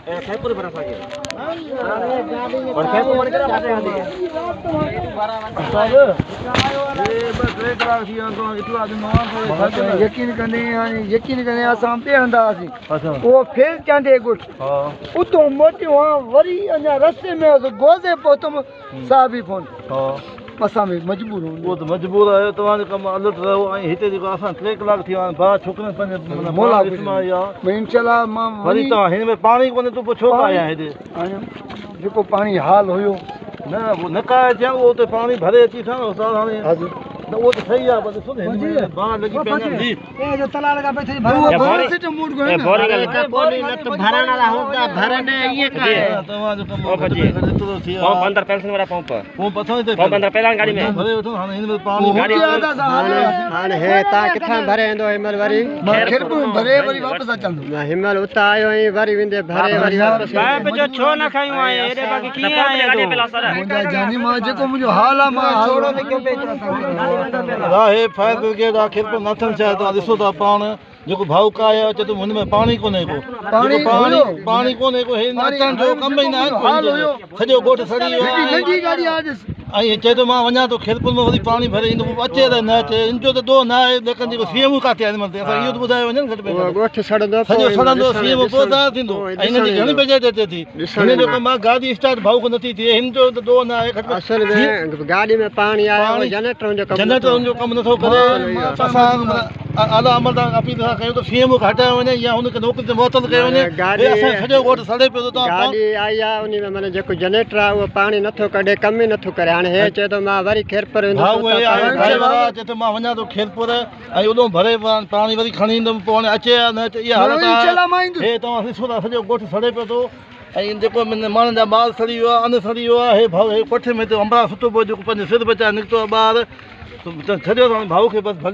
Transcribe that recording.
खेपुर बरस आ गया और खेपुर बन के बाटे आदि ये बस रेट राखी तो इतना दिन यकीन कने असां पे हंदासी अच्छा वो फिर चांदे गुट हां उतो मोटियो वरी अञा रस्ते में गोज़े पहुतम साहबी फोन हां असां में मजबूर हो वो तो मजबूर आयो तव्हां जो कम अलर्ट रहो ऐं हिते जेको असां 3 कलाक थी विया बा छोकरनि पंहिंजे मोला इस्मा या इंशाल्लाह मां वरी तव्हां हिन में पाणी कोन्हे तूं छो आया हेॾे जेको पाणी हाल हुयो न वो न काए थिया वो तो पानी भरे अची था उस्ताद हाणे न वो तो सही है बस सुन बाहर लगी पहना जी ए जो तला लगा बैठे वो भरे से मूड गयो ना बोरी का बोरी न तो भरण वाला होगा भरने ये का है तव्हां जो कम ओ भजी तो थी पंप अंदर पेंशन वाला पंप पथो ते पंप अंदर पहला गाड़ी में भरे वठो हाणे हिन में पानी गाड़ी हाणे हे ता किथां भरे ईंदो हिमल वरी खिरपुर भरे वरी वापस अचंदो हिमल उता आयो ऐं वरी वेंदे भरे वरी वापस पाइप जो छो न खायूं आए एडे बाकी कीअं आए गाड़ी पे ला सर मुंजा जानी मां जेको मुंजो हाल आ मां छोड़ो में क्यों बेच राहे फायर ब्रिगेड आखिर पर नथन चाहे तो ॾिसो था पाण जेको भाऊ का आहे अचे तो हुन में पाणी कोन्हे को पाणी कोन्हे को हे अचण जो कम ई न आहे सॼो ॻोठ सड़ी वियो आहे नंढी गाड़ी आ ऐं चए थो मां वञा थो खेलपुर में वरी पाणी भरे ईंदो अचे त न अचे इन जो त दो न आहे लेकिन जेको सीएम काथे आहे हिन असां इहो त ॿुधायो वञे घटि में घटि ॻोठ सड़ंदो सॼो सड़ंदो सीएम पोइ दार थींदो ऐं हिन जी घणी बजे अचे थी हिन जो कमु आहे गाॾी स्टार्ट भाऊ को नथी थिए हिन जो त दो न आहे घटि असल में गाड़ी में पानी आयो जनरेटर जो कम जनरेटर जो कमु नथो करे असां आला अमल तां अपील था कयूं त सीएम खे हटायो वञे या हुनखे नौकरी ते मुअतल कयो वञे असां सॼो ॻोठ सड़े पियो थो गाड़ी आई आहे उन में माना जेको जनरेटर आहे उहो पाणी नथो कढे कम ई नथो करे हाणे हे चए थो मां वरी खेरपुर चए थो मां वञा थो खेरपुर ऐं उॾो भरे पाणी वरी खणी ईंदुमि पोइ हाणे अचे या न अचे इहा हालत आहे हे तव्हां ॾिसो था सॼो ॻोठ सड़े पियो थो ऐं जेको माण्हुनि जा माल सड़ी वियो आहे अन सड़ी वियो आहे हे भाउ हे कोठे में त अंबड़ा सुठो पियो जेको पंहिंजे सिर बचाए निकितो आहे ॿार छॾियो भाऊ खे बसि